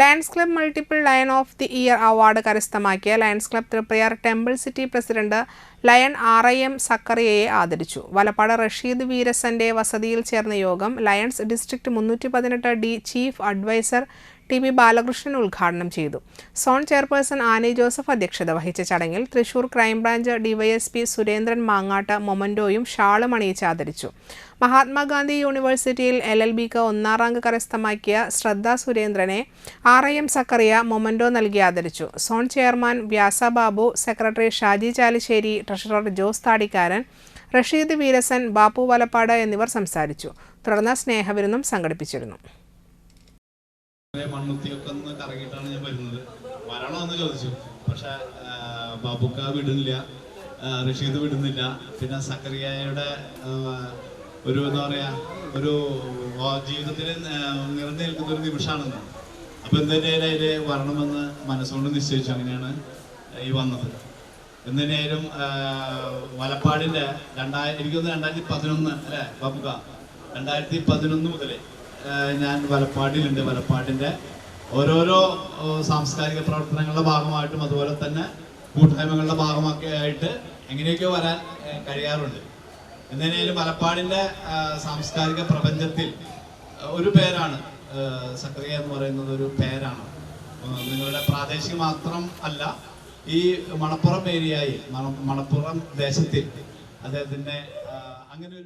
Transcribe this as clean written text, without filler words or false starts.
Lions club multiple lion of the year award കരസ്ഥമാക്കിയ Lions club Triprayar temple city president lion RIM സക്കറിയയെ ആദരിച്ചു. വലപ്പാട് റഷീദ് വീരസന്റെ വസതിയിൽ ചേർന്ന യോഗം Lions district 318D chief adviser TB Balakrishnan ഉദ്ഘാടനം ചെയ്തു. സോൺ ചെയർപേഴ്സൺ ആനി ജോസഫ് അധ്യക്ഷത വഹിച്ച ചടങ്ങിൽ തൃശൂർ ക്രൈംബ്രാഞ്ച് DYSP സുരേന്ദ്രൻ മാങ്ങാട്ട് മൊമന്റോയും ഷാളും അണിയിച്ച് ആദരിച്ചു. മഹാത്മാഗാന്ധി യൂണിവേഴ്സിറ്റിയിൽ LLBക്ക് 1ാം റാങ്ക് കരസ്ഥമാക്കിയ ശ്രദ്ധ സുരേന്ദ്രനെ RIM സക്കറിയ മൊമന്റോ നൽകി ആദരിച്ചു. സോൺ ചെയർമാൻ വ്യാസ ബാബു, സെക്രട്ടറി ഷാജി ചാലിശ്ശേരി, ട്രഷറർ ജോസ് താടിക്കാരൻ, റഷീദ് വീരസൻ, ബാപ്പു വലപ്പാട് എന്നിവർ സംസാരിച്ചു. തുടർന്ന് സ്നേഹവിരുന്നും സംഘടിപ്പിച്ചിരുന്നു. മണ്ണുത്തിയൊക്കെ ഒന്ന് കറങ്ങിയിട്ടാണ് ഞാൻ വരുന്നത്. വരണമെന്ന് ചോദിച്ചു, പക്ഷെ ബാബുക്ക വിടുന്നില്ല, റഷീദ് വിടുന്നില്ല. പിന്നെ സക്കറിയയുടെ ഒരു എന്താ പറയാ, ഒരു ജീവിതത്തിൽ നിറഞ്ഞു നിൽക്കുന്ന ഒരു നിമിഷമാണെന്ന്. അപ്പൊ എന്തിനായാലും അതിൽ വരണമെന്ന് മനസ്സുകൊണ്ട് നിശ്ചയിച്ചു. അങ്ങനെയാണ് ഈ വന്നത്. എന്തിനായാലും വലപ്പാടിന്റെ എനിക്കൊന്ന് 2011 അല്ലെ ബാബുക്ക, 2011 മുതലേ ഞാൻ വലപ്പാടിലുണ്ട്. വലപ്പാടിൻ്റെ ഓരോരോ സാംസ്കാരിക പ്രവർത്തനങ്ങളുടെ ഭാഗമായിട്ടും അതുപോലെ തന്നെ കൂട്ടായ്മകളുടെ ഭാഗമൊക്കെ ആയിട്ട് എങ്ങനെയൊക്കെ വരാൻ കഴിയാറുണ്ട്. എന്തിനേലും വലപ്പാടിൻ്റെ സാംസ്കാരിക പ്രപഞ്ചത്തിൽ ഒരു പേരാണ് സക്കറിയ എന്ന് പറയുന്നത്. ഒരു പേരാണ്. നിങ്ങളുടെ പ്രാദേശിക മാത്രം അല്ല, ഈ മണപ്പുറം ഏരിയയിൽ, മണപ്പുറം ദേശത്തിൽ അദ്ദേഹത്തിൻ്റെ അങ്ങനെ